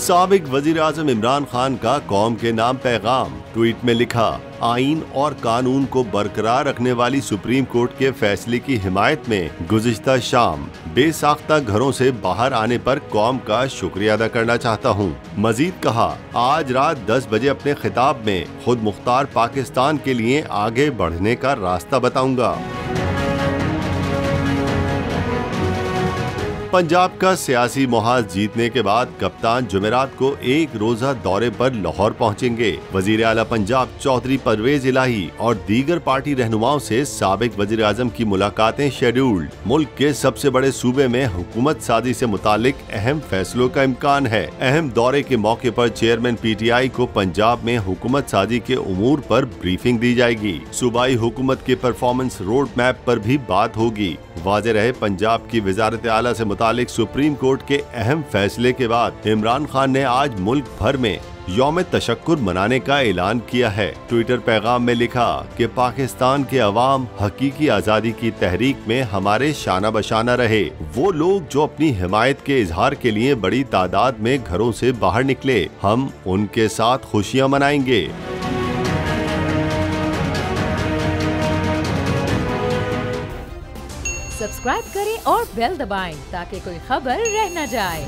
साबिक वजीर आजम इमरान खान का कौम के नाम पैगाम। ट्वीट में लिखा, आईन और कानून को बरकरार रखने वाली सुप्रीम कोर्ट के फैसले की हिमायत में गुज़िश्ता शाम बेसाख्ता घरों से बाहर आने पर कौम का शुक्रिया अदा करना चाहता हूँ। मजीद कहा, आज रात 10 बजे अपने खिताब में खुद मुख्तार पाकिस्तान के लिए आगे बढ़ने का रास्ता बताऊंगा। पंजाब का सियासी मुहाज जीतने के बाद कप्तान जुमेरात को एक रोजा दौरे पर लाहौर पहुंचेंगे। वजीर आला पंजाब चौधरी परवेज इलाही और दीगर पार्टी रहनुमाओं से साबिक वजीर आजम की मुलाकातें शेड्यूल्ड। मुल्क के सबसे बड़े सूबे में हुकूमत साजी से मुतालिक अहम फैसलों का इम्कान है। अहम दौरे के मौके पर चेयरमैन PTI को पंजाब में हुकूमत साजी के उमूर पर ब्रीफिंग दी जाएगी। सूबाई हुकूमत के परफॉर्मेंस रोड मैप पर भी बात होगी। वाज़ेह रहे, पंजाब की वजारत आला से मुतालिक सुप्रीम कोर्ट के अहम फैसले के बाद इमरान खान ने आज मुल्क भर में यौम तशक्कुर मनाने का ऐलान किया है। ट्विटर पैगाम में लिखा कि पाकिस्तान के अवाम हकीकी आज़ादी की तहरीक में हमारे शाना बशाना रहे। वो लोग जो अपनी हिमायत के इजहार के लिए बड़ी तादाद में घरों से बाहर निकले, हम उनके साथ खुशियाँ मनाएंगे। सब्सक्राइब करें और बेल दबाएं ताकि कोई खबर रह न जाए।